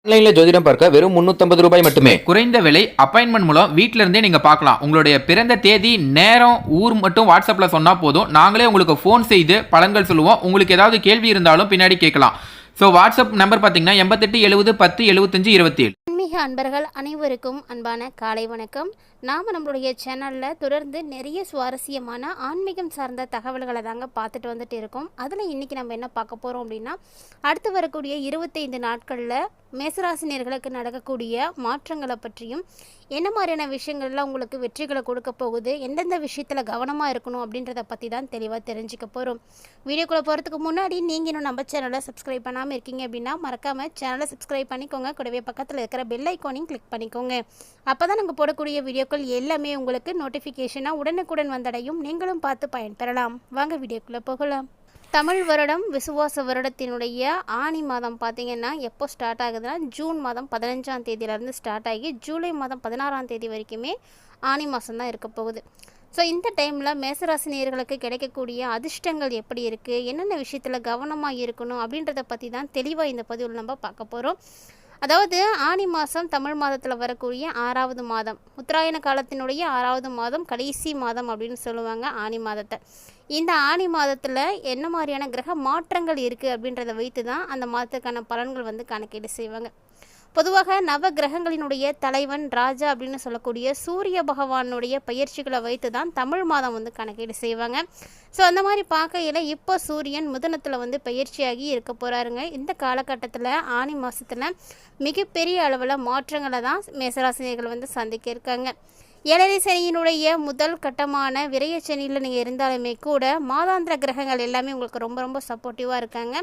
ஆன்லைன்ல ஜோதிடம் பார்க்க வெறும் 350 ரூபாய் மட்டுமே. குறைந்த விலை அப்பாயின்மெண்ட் மூலம் வீட்ல இருந்தே நீங்க பார்க்கலாம். உங்களுடைய பிறந்த தேதி, நேரம், ஊர் மட்டும் வாட்ஸ்அப்ல சொன்னா போதும். நாங்களே உங்களுக்கு ஃபோன் செய்து பலன்கள் சொல்லுவோம். உங்களுக்கு ஏதாவது கேள்வி இருந்தாலும் பின்னாடி கேட்கலாம். ஸோ வாட்ஸ்அப் நம்பர் பார்த்தீங்கன்னா 88 70 10 75 27. ஆன்மீக அன்பர்கள் அனைவருக்கும் அன்பான காலை வணக்கம். நாம் நம்மளுடைய சேனலில் தொடர்ந்து நிறைய சுவாரஸ்யமான ஆன்மீகம் சார்ந்த தகவல்களை தாங்க பார்த்துட்டு வந்துட்டு இருக்கோம். அதில் இன்றைக்கி நம்ம என்ன பார்க்க போகிறோம் அப்படின்னா, அடுத்து வரக்கூடிய 25 நாட்களில் மேசராசினியர்களுக்கு நடக்கக்கூடிய மாற்றங்களை பற்றியும், என்ன மாதிரியான விஷயங்கள்லாம் உங்களுக்கு வெற்றிகளை கொடுக்க போகுது, எந்தெந்த விஷயத்தில் கவனமாக இருக்கணும் அப்படின்றத பற்றி தான் தெளிவாக தெரிஞ்சுக்க போகிறோம். வீடியோக்குள்ளே போகிறதுக்கு முன்னாடி நீங்கள் இன்னும் நம்ம சேனலை சப்ஸ்கிரைப் பண்ணாமல் இருக்கீங்க அப்படின்னா மறக்காமல் சேனலை சப்ஸ்கிரைப் பண்ணிக்கோங்க. கூடவே பக்கத்தில் இருக்கிற பெல் ஐக்கானையும் கிளிக் பண்ணிக்கோங்க. அப்போ தான் நாங்கள் போடக்கூடிய வீடியோக்கள் எல்லாமே உங்களுக்கு நோட்டிஃபிகேஷனாக உடனுக்குடன் வந்தடையும். நீங்களும் பார்த்து பயன்பெறலாம். வாங்க வீடியோக்குள்ளே போகலாம். தமிழ் வருடம் விசுவாச வருடத்தினுடைய ஆனி மாதம் பார்த்திங்கன்னா எப்போ ஸ்டார்ட் ஆகுதுன்னா, ஜூன் மாதம் 15ஆம் தேதியிலேருந்து ஸ்டார்ட் ஆகி ஜூலை மாதம் 16ஆம் தேதி வரைக்குமே ஆனி மாதம் தான் இருக்க போகுது. ஸோ இந்த டைமில் மேசராசினியர்களுக்கு கிடைக்கக்கூடிய அதிர்ஷ்டங்கள் எப்படி இருக்குது, என்னென்ன விஷயத்தில் கவனமாக இருக்கணும் அப்படின்றத பற்றி தான் தெளிவாக இந்த பதிவில் நம்ம பார்க்க போகிறோம். அதாவது ஆனி மாதம் தமிழ் மாதத்தில் வரக்கூடிய 6வது மாதம், உத்தராயண காலத்தினுடைய 6வது மாதம், கடைசி மாதம் அப்படின்னு சொல்லுவாங்க ஆனி மாதத்தை. இந்த ஆனி மாதத்தில் என்ன மாதிரியான கிரக மாற்றங்கள் இருக்குது அப்படின்றத வைத்து தான் அந்த மாதத்துக்கான பலன்கள் கணக்கீடு செய்வாங்க. பொதுவாக நவ கிரகங்களினுடைய தலைவன் ராஜா அப்படின்னு சொல்லக்கூடிய சூரிய பகவானுடைய பயிற்சிகளை வைத்து தான் தமிழ் மாதம் கணக்கீடு செய்வாங்க. ஸோ அந்த மாதிரி பார்க்கையில் இப்போ சூரியன் மிதுனத்தில் பயிற்சியாகி இருக்க போகிறாருங்க. இந்த காலகட்டத்தில் ஆனி மாதத்தில் மிகப்பெரிய அளவில் மாற்றங்களை தான் மேசராசினியர்கள் சந்திக்க இருக்காங்க. ஏழரை சனியினுடைய முதல் கட்டமான விரைய சனியில் நீங்கள் இருந்தாலுமே கூட மாதாந்திர கிரகங்கள் எல்லாமே உங்களுக்கு ரொம்ப ரொம்ப சப்போர்ட்டிவாக இருக்காங்க.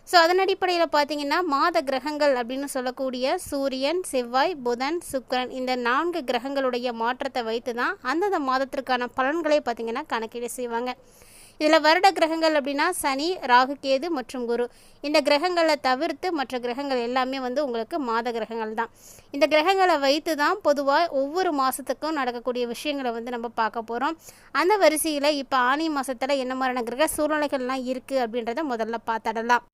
ஸோ அதன் அடிப்படையில் பார்த்தீங்கன்னா மாத கிரகங்கள் அப்படின்னு சொல்லக்கூடிய சூரியன், செவ்வாய், புதன், சுக்கிரன் இந்த 4 கிரகங்களுடைய மாற்றத்தை வைத்து தான் அந்தந்த மாதத்திற்கான பலன்களை பார்த்திங்கன்னா கணக்கீடு செய்வாங்க. இதில் வருட கிரகங்கள் அப்படின்னா சனி, ராகு, கேது மற்றும் குரு. இந்த கிரகங்களை தவிர்த்து மற்ற கிரகங்கள் எல்லாமே உங்களுக்கு மாத கிரகங்கள் தான். இந்த கிரகங்களை வைத்து தான் பொதுவாக ஒவ்வொரு மாதத்துக்கும் நடக்கக்கூடிய விஷயங்களை நம்ம பார்க்க போகிறோம். அந்த வரிசையில் இப்போ ஆனி மாதத்தில் என்ன மாதிரியான கிரக சூழ்நிலைகள்லாம் இருக்குது அப்படின்றத முதல்ல பார்த்துடலாம்.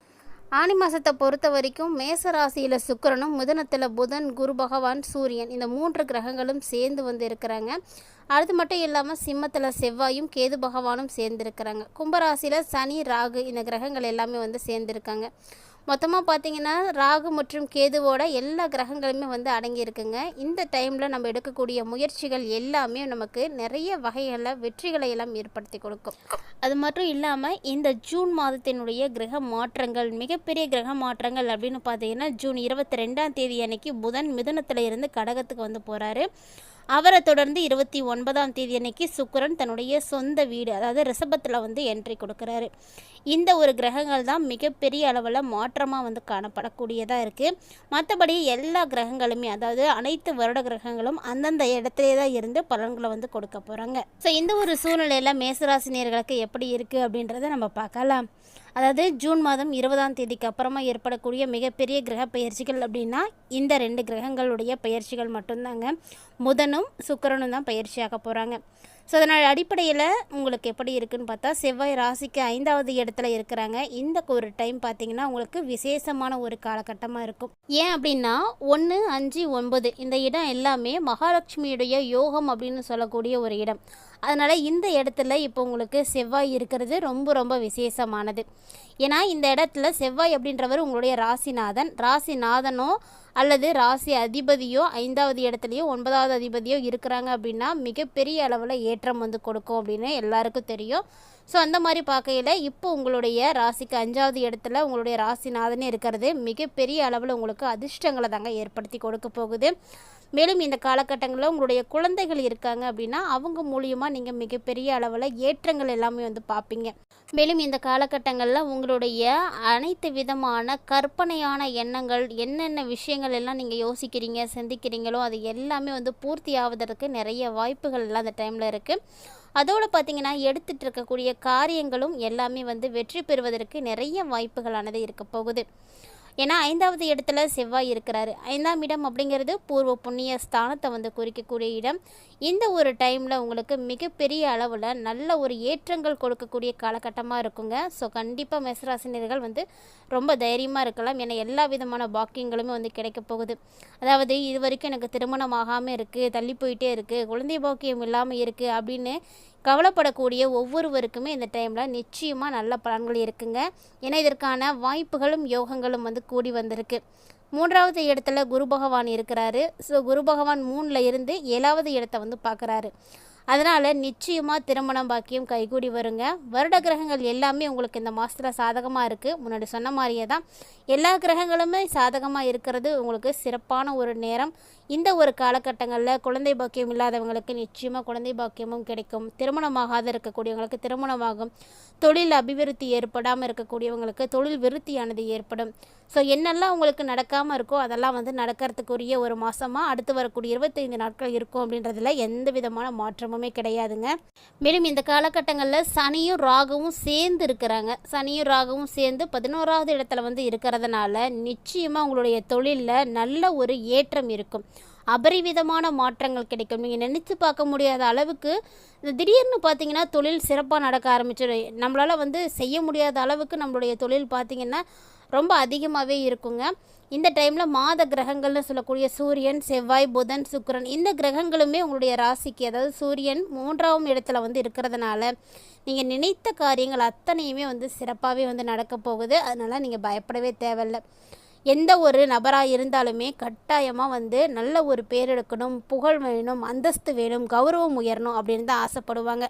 ஆனி மாதத்தை பொறுத்த வரைக்கும் மேச ராசியில் சுக்கிரனும், மிதுனத்தில் புதன், குரு பகவான், சூரியன் இந்த 3 கிரகங்களும் சேர்ந்து இருக்கிறாங்க. அது மட்டும் இல்லாமல் சிம்மத்தில் செவ்வாயும் கேது பகவானும் சேர்ந்துருக்கிறாங்க. கும்பராசியில் சனி, ராகு இந்த கிரகங்கள் எல்லாமே சேர்ந்துருக்காங்க. மொத்தமாக பார்த்திங்கன்னா ராகு மற்றும் கேதுவோட எல்லா கிரகங்களுமே அடங்கியிருக்குங்க. இந்த டைமில் நம்ம எடுக்கக்கூடிய முயற்சிகள் எல்லாமே நமக்கு நிறைய வகைகளில் வெற்றிகளை எல்லாம் ஏற்படுத்தி கொடுக்கும். அது மட்டும் இல்லாமல் இந்த ஜூன் மாதத்தினுடைய கிரக மாற்றங்கள், மிகப்பெரிய கிரக மாற்றங்கள் அப்படின்னு பார்த்தீங்கன்னா, ஜூன் 22ஆம் தேதி அன்னைக்கு புதன் மிதுனத்தில் இருந்து கடகத்துக்கு போகிறாரு. அவரை தொடர்ந்து 29ஆம் தேதி அன்னைக்கு சுக்கிரன் தன்னுடைய சொந்த வீடு அதாவது ரிஷபத்தில் என்ட்ரி கொடுக்குறாரு. இந்த ஒரு கிரகங்கள் தான் மிகப்பெரிய அளவில் மாற்றமாக காணப்படக்கூடியதாக இருக்குது. மற்றபடி எல்லா கிரகங்களுமே அதாவது அனைத்து வருட கிரகங்களும் அந்தந்த இடத்துல தான் இருந்து பலன்களை கொடுக்க போகிறாங்க. ஸோ இந்த ஒரு சூழ்நிலையில் மேசராசினியர்களுக்கு எப்படி இருக்குது அப்படின்றத நம்ம பார்க்கலாம். அதாவது ஜூன் மாதம் 20ஆம் தேதிக்கு அப்புறமா ஏற்படக்கூடிய மிகப்பெரிய கிரக பயிற்சிகள் அப்படின்னா இந்த 2 கிரகங்களுடைய பயிற்சிகள் மட்டும்தாங்க. புதனும் சுக்கிரனும் தான் பயிற்சியாக போகிறாங்க. ஸோ அதனால் அடிப்படையில் உங்களுக்கு எப்படி இருக்குதுன்னு பார்த்தா, செவ்வாய் ராசிக்கு 5வது இடத்துல இருக்கிறாங்க. இந்த ஒரு டைம் பார்த்திங்கன்னா உங்களுக்கு விசேஷமான ஒரு காலகட்டமாக இருக்கும். ஏன் அப்படின்னா 1, 5, 9 இந்த இடம் எல்லாமே மகாலட்சுமியுடைய யோகம் அப்படின்னு சொல்லக்கூடிய ஒரு இடம். அதனால் இந்த இடத்துல இப்போ உங்களுக்கு செவ்வாய் இருக்கிறது ரொம்ப ரொம்ப விசேஷமானது. ஏன்னா இந்த இடத்துல செவ்வாய் அப்படின்றவர் உங்களுடைய ராசிநாதனோ அல்லது ராசி அதிபதியோ 5வது இடத்துலையோ 9வது அதிபதியோ இருக்கிறாங்க அப்படின்னா மிகப்பெரிய அளவில் ஏற்றம் கொடுக்கும் அப்படின்னு எல்லாருக்கும் தெரியும். ஸோ அந்த மாதிரி பார்க்கையில் இப்போ உங்களுடைய ராசிக்கு 5வது இடத்துல உங்களுடைய ராசிநாதனே இருக்கிறது மிகப்பெரிய அளவில் உங்களுக்கு அதிர்ஷ்டங்களை தாங்க ஏற்படுத்தி கொடுக்க போகுது. மேலும் இந்த காலகட்டங்களில் உங்களுடைய குழந்தைகள் இருக்காங்க அப்படின்னா அவங்க மூலியமாக நீங்கள் மிகப்பெரிய அளவில் ஏற்றங்கள் எல்லாமே பார்ப்பீங்க. மேலும் இந்த காலகட்டங்களில் உங்களுடைய அனைத்து விதமான கற்பனையான எண்ணங்கள், என்னென்ன விஷயங்கள் எல்லாம் நீங்கள் யோசிக்கிறீங்க, சிந்திக்கிறீங்களோ அது எல்லாமே பூர்த்தி ஆவதற்கு நிறைய வாய்ப்புகள் எல்லாம் அந்த டைமில் இருக்குது. அதோடு பார்த்திங்கன்னா எடுத்துகிட்டு இருக்கக்கூடிய காரியங்களும் எல்லாமே வெற்றி பெறுவதற்கு நிறைய வாய்ப்புகளானது இருக்க போகுது. ஏன்னா 5வது இடத்துல செவ்வாய் இருக்கிறாரு. 5ஆம் இடம் அப்படிங்கிறது பூர்வ புண்ணிய ஸ்தானத்தை வந்து குறிக்கக்கூடிய இடம். இந்த ஒரு டைமில் உங்களுக்கு மிகப்பெரிய அளவில் நல்ல ஒரு ஏற்றங்கள் கொடுக்கக்கூடிய காலகட்டமாக இருக்குங்க. ஸோ கண்டிப்பாக மேசராசினியர்கள் வந்து ரொம்ப தைரியமாக இருக்கலாம். ஏன்னா எல்லா விதமான பாக்கியங்களுமே வந்து கிடைக்க போகுது. அதாவது இது வரைக்கும் எனக்கு திருமணம் ஆகாமல் இருக்குது, தள்ளி போயிட்டே இருக்குது, குழந்தை பாக்கியம் இல்லாமல் இருக்குது அப்படின்னு கவலைப்படக்கூடிய ஒவ்வொருவருக்குமே இந்த டைமில் நிச்சயமாக நல்ல பலன்கள் இருக்குங்க. ஏன்னா இதற்கான வாய்ப்புகளும் யோகங்களும் வந்து கூடி வந்திருக்கு. 3வது இடத்துல குரு பகவான் இருக்கிறாரு. ஸோ குரு பகவான் 3ல் இருந்து 7வது இடத்தை வந்து பார்க்குறாரு. அதனால் நிச்சயமாக திருமணம் பாக்கியம் கைகூடி வருங்க. வருட கிரகங்கள் எல்லாமே உங்களுக்கு இந்த மாதத்தில் சாதகமாக இருக்குது. முன்னாடி சொன்ன மாதிரியே தான் எல்லா கிரகங்களுமே சாதகமாக இருக்கிறது உங்களுக்கு சிறப்பான ஒரு நேரம். இந்த ஒரு காலகட்டங்களில் குழந்தை பாக்கியம் இல்லாதவங்களுக்கு நிச்சயமாக குழந்தை பாக்கியமும் கிடைக்கும். திருமணமாகாத இருக்கக்கூடியவங்களுக்கு திருமணமாகும். தொழில் அபிவிருத்தி ஏற்படாமல் இருக்கக்கூடியவங்களுக்கு தொழில் விருத்தியானது ஏற்படும். ஸோ என்னெல்லாம் உங்களுக்கு நடக்காமல் இருக்கோ அதெல்லாம் வந்து நடக்கிறதுக்குரிய ஒரு மாதமாக அடுத்து வரக்கூடிய 25 நாட்கள் இருக்கும் அப்படின்றதுல எந்த விதமான மாற்றமுமே கிடையாதுங்க. மேலும் இந்த காலகட்டங்களில் சனியும் ராகுவும் சேர்ந்து இருக்கிறாங்க. சனியும் ராகுவும் சேர்ந்து 11வது இடத்துல வந்து இருக்கிறதுனால நிச்சயமாக உங்களுடைய தொழிலில் நல்ல ஒரு ஏற்றம் இருக்கும். அபரிவிதமான மாற்றங்கள் கிடைக்கும். நீங்கள் நினச்சி பார்க்க முடியாத அளவுக்கு திடீர்னு பார்த்தீங்கன்னா தொழில் சிறப்பாக நடக்க ஆரம்பிச்சிடும். நம்மளால் வந்து செய்ய முடியாத அளவுக்கு நம்மளுடைய தொழில் பார்த்திங்கன்னா ரொம்ப அதிகமாகவே இருக்குங்க. இந்த டைமில் மாத கிரகங்கள்னு சொல்லக்கூடிய சூரியன், செவ்வாய், புதன், சுக்கிரன் இந்த கிரகங்களுமே உங்களுடைய ராசிக்கு, அதாவது சூரியன் 3ஆம் இடத்துல வந்து இருக்கிறதுனால நீங்கள் நினைத்த காரியங்கள் அத்தனையுமே வந்து சிறப்பாகவே வந்து நடக்க போகுது. அதனால் நீங்கள் பயப்படவே தேவையில்லை. எந்த ஒரு நபராக இருந்தாலுமே கட்டாயமாக வந்து நல்ல ஒரு பேர் எடுக்கணும், புகழ் வேணும், அந்தஸ்து வேணும், கௌரவம் உயரணும் அப்படின்னு தான் ஆசைப்படுவாங்க.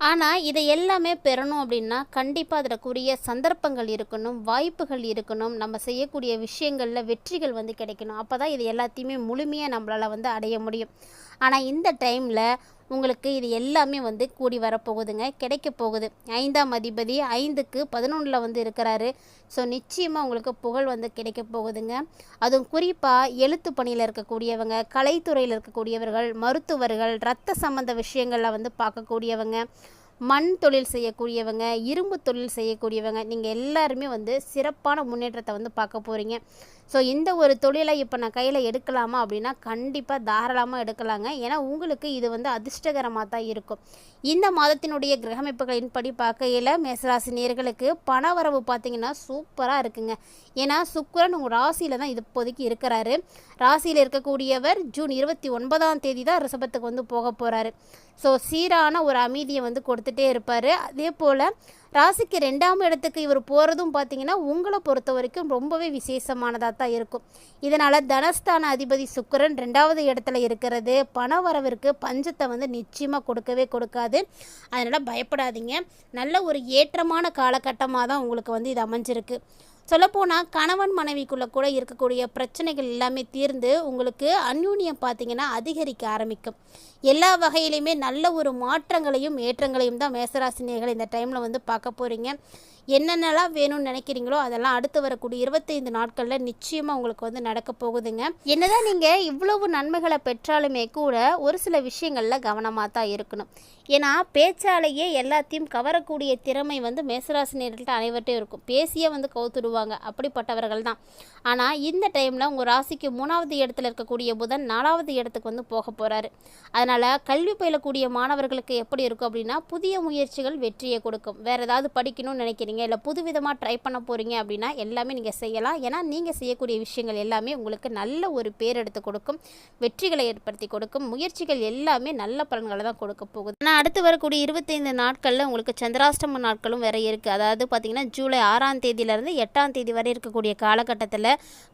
ஆனால் இதை எல்லாமே பெறணும் அப்படின்னா கண்டிப்பாக அதற்குரிய சந்தர்ப்பங்கள் இருக்கணும், வாய்ப்புகள் இருக்கணும், நம்ம செய்யக்கூடிய விஷயங்களில் வெற்றிகள் வந்து கிடைக்கணும். அப்போ தான் இது எல்லாத்தையுமே முழுமையாக நம்மளால் வந்து அடைய முடியும். ஆனால் இந்த டைமில் உங்களுக்கு இது எல்லாமே வந்து கூடி வரப்போகுதுங்க, கிடைக்க போகுது. 5ஆம் அதிபதி 5க்கு 11ல் வந்து இருக்கிறாரு. ஸோ நிச்சயமாக உங்களுக்கு புகழ் வந்து கிடைக்க போகுதுங்க. அதுவும் குறிப்பாக எழுத்து பணியில் இருக்கக்கூடியவங்க, கலைத்துறையில் இருக்கக்கூடியவர்கள், மருத்துவர்கள், இரத்த சம்பந்த விஷயங்களில் வந்து பார்க்கக்கூடியவங்க, மண் தொழில் செய்யக்கூடியவங்க, இரும்பு தொழில் செய்யக்கூடியவங்க, நீங்கள் எல்லாருமே வந்து சிறப்பான முன்னேற்றத்தை வந்து பார்க்க போகிறீங்க. ஸோ இந்த ஒரு தொழிலை இப்போ நான் கையில் எடுக்கலாமா அப்படின்னா கண்டிப்பாக தாராளமாக எடுக்கலாங்க. ஏன்னா உங்களுக்கு இது வந்து அதிர்ஷ்டகரமாக தான் இருக்கும். இந்த மாதத்தினுடைய கிரகமைப்புகளின்படி பார்க்கையில் மேசராசி நேயர்களுக்கு பணவரவு பார்த்திங்கன்னா சூப்பராக இருக்குங்க. ஏன்னா சுக்கிரன் உங்கள் ராசியில் தான் இப்போதைக்கு இருக்கிறாரு. ராசியில் இருக்கக்கூடியவர் ஜூன் 29ஆம் தேதி தான் ரிஷபத்துக்கு வந்து போக போகிறாரு. ஸோ சீரான ஒரு அமைதியை வந்து கொடுத்துட்டே இருப்பார். அதே போல் ராசிக்கு 2ஆம் இடத்துக்கு இவர் போகிறதும் பார்த்திங்கன்னா உங்களை பொறுத்த வரைக்கும் ரொம்பவே விசேஷமானதாக தான் இருக்கும். இதனால் தனஸ்தான அதிபதி சுக்கிரன் 2வது இடத்துல இருக்கிறது பண வரவிற்கு பஞ்சத்தை வந்து நிச்சயமாக கொடுக்கவே கொடுக்காது. அதனால் பயப்படாதீங்க. நல்ல ஒரு ஏற்றமான காலகட்டமாக தான் உங்களுக்கு வந்து இது அமைஞ்சிருக்கு. சொல்லப்போனால் கணவன் மனைவிக்குள்ளே கூட இருக்கக்கூடிய பிரச்சனைகள் எல்லாமே தீர்ந்து உங்களுக்கு அந்யூன்யம் பார்த்திங்கன்னா அதிகரிக்க ஆரம்பிக்கும். எல்லா வகையிலையுமே நல்ல ஒரு மாற்றங்களையும் ஏற்றங்களையும் தான் மேசராசினியர்கள் இந்த டைமில் வந்து பார்க்க போகிறீங்க. என்னென்னலாம் வேணும்னு நினைக்கிறீங்களோ அதெல்லாம் அடுத்து வரக்கூடிய 25 நாட்களில் நிச்சயமாக உங்களுக்கு வந்து நடக்க போகுதுங்க. என்னதான் நீங்கள் இவ்வளவு நன்மைகளை பெற்றாலுமே கூட ஒரு சில விஷயங்களில் கவனமாக தான் இருக்கணும். ஏன்னா பேச்சாலேயே எல்லாத்தையும் கவரக்கூடிய திறமை வந்து மேசராசினியர்கள்ட்ட அனைவர்கிட்டையும் இருக்கும். பேசியே வந்து கவுத்துடுவாங்க, அப்படிப்பட்டவர்கள் தான். ஆனால் இந்த டைமில் உங்கள் ராசிக்கு 3வது இடத்துல இருக்கக்கூடிய புதன் 4வது இடத்துக்கு வந்து போக போகிறாரு. அதனால் கல்வி பயிலக்கூடிய மாணவர்களுக்கு எப்படி இருக்கும் அப்படின்னா புதிய முயற்சிகள் வெற்றியை கொடுக்கும். வேறு ஏதாவது படிக்கணும்னு நினைக்கிறீங்க, இல்லை புதுவிதமாக ட்ரை பண்ண போகிறீங்க அப்படின்னா எல்லாமே நீங்கள் செய்யலாம். ஏன்னா நீங்கள் செய்யக்கூடிய விஷயங்கள் எல்லாமே உங்களுக்கு நல்ல ஒரு பேர் எடுத்து கொடுக்கும், வெற்றிகளை ஏற்படுத்தி கொடுக்கும். முயற்சிகள் எல்லாமே நல்ல பலன்களை தான் கொடுக்க போகுது. ஆனால் அடுத்து வரக்கூடிய 25 நாட்களில் உங்களுக்கு சந்திராஷ்டம நாட்களும் வேறு இருக்குது. அதாவது பார்த்திங்கன்னா ஜூலை 6ஆம் தேதியிலேருந்து 8ஆம் தேதி வரை இருக்கக்கூடிய காலகட்டத்தில்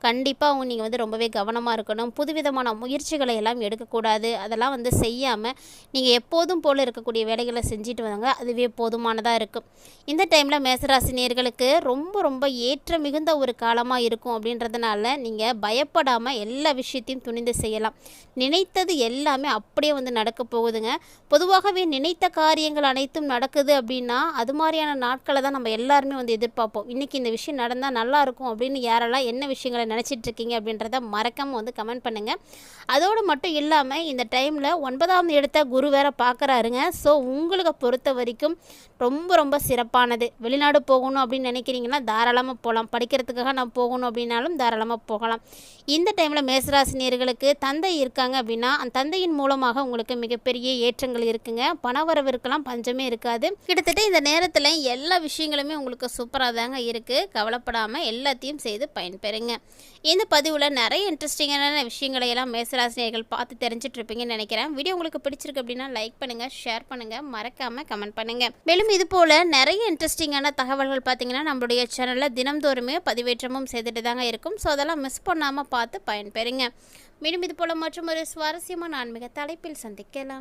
கண்டிப்பாக நீங்கள் வந்து ரொம்பவே கவனமாக இருக்கணும். புதுவிதமான முயற்சிகளை எல்லாம் எடுக்கக்கூடாது. அதெல்லாம் வந்து செய்யாமல் நீங்கள் எப்போதும் போல் இருக்கக்கூடிய வேலைகளை செஞ்சுட்டு வாங்க, அதுவே போதுமானதாக இருக்கும். இந்த டைமில் மேசராசி நேயர்களுக்கு ரொம்ப ரொம்ப ஏற்ற மிகுந்த ஒரு காலமாக இருக்கும். அப்படின்றதுனால நீங்கள் பயப்படாமல் எல்லா விஷயத்தையும் துணிந்து செய்யலாம். நினைத்தது எல்லாமே அப்படியே வந்து நடக்க போகுதுங்க. பொதுவாகவே நினைத்த காரியங்கள் அனைத்தும் நடக்குது அப்படின்னா அது மாதிரியான நாட்களை தான் நம்ம எல்லாருமே வந்து எதிர்பார்ப்போம். இன்றைக்கி இந்த விஷயம் நடந்தால் நல்லாயிருக்கும் அப்படின்னு யாரெல்லாம் என்ன விஷயங்களை நினச்சிட்டு இருக்கீங்க அப்படின்றத மறக்காமல் வந்து கமெண்ட் பண்ணுங்கள். அதோடு மட்டும் இல்லாமல் இந்த டைமில் 9ஆம் இடத்த குரு வேற பார்க்குறாருங்க. ஸோ உங்களுக்கு பொறுத்த வரைக்கும் ரொம்ப ரொம்ப சிறப்பானது. வெளிநாடு வெளிநாடு போகணும் அப்படின்னு நினைக்கிறீங்கன்னா தாராளமாக போகலாம். படிக்கிறதுக்காக நான் போகணும் அப்படின்னாலும் தாராளமாக போகலாம். இந்த டைமில் மேசராசினியர்களுக்கு தந்தை இருக்காங்க அப்படின்னா அந்த தந்தையின் மூலமாக உங்களுக்கு மிகப்பெரிய ஏற்றங்கள் இருக்குங்க. பணவரவிற்கெல்லாம் பஞ்சமே இருக்காது. கிட்டத்தட்ட இந்த நேரத்தில் எல்லா விஷயங்களுமே உங்களுக்கு சூப்பராக தாங்க இருக்குது. கவலைப்படாமல் எல்லாத்தையும் செய்து பயன்பெறுங்க. இந்த பதிவில் நிறைய இன்ட்ரெஸ்டிங்கான விஷயங்களை எல்லாம் மேசராசினியர்கள் பார்த்து தெரிஞ்சுட்டு இருப்பீங்கன்னு நினைக்கிறேன். வீடியோ உங்களுக்கு பிடிச்சிருக்கு அப்படின்னா லைக் பண்ணுங்கள், ஷேர் பண்ணுங்கள், மறக்காமல் கமெண்ட் பண்ணுங்கள். மேலும் இது போல் நிறைய இன்ட்ரெஸ்டிங்கான தகவல்கள் பார்த்தீங்கன்னா நம்மளுடைய சேனலில் தினம்தோறுமே பதிவேற்றமும் செய்துட்டு தாங்க இருக்கும். ஸோ அதெல்லாம் மிஸ் பண்ணாமல் பார்த்து பயன்பெறுங்க. மேலும் இது போல் மற்றும் ஒரு சுவாரஸ்யமான ஆன்மீக தலைப்பில் சந்திக்கலாம்.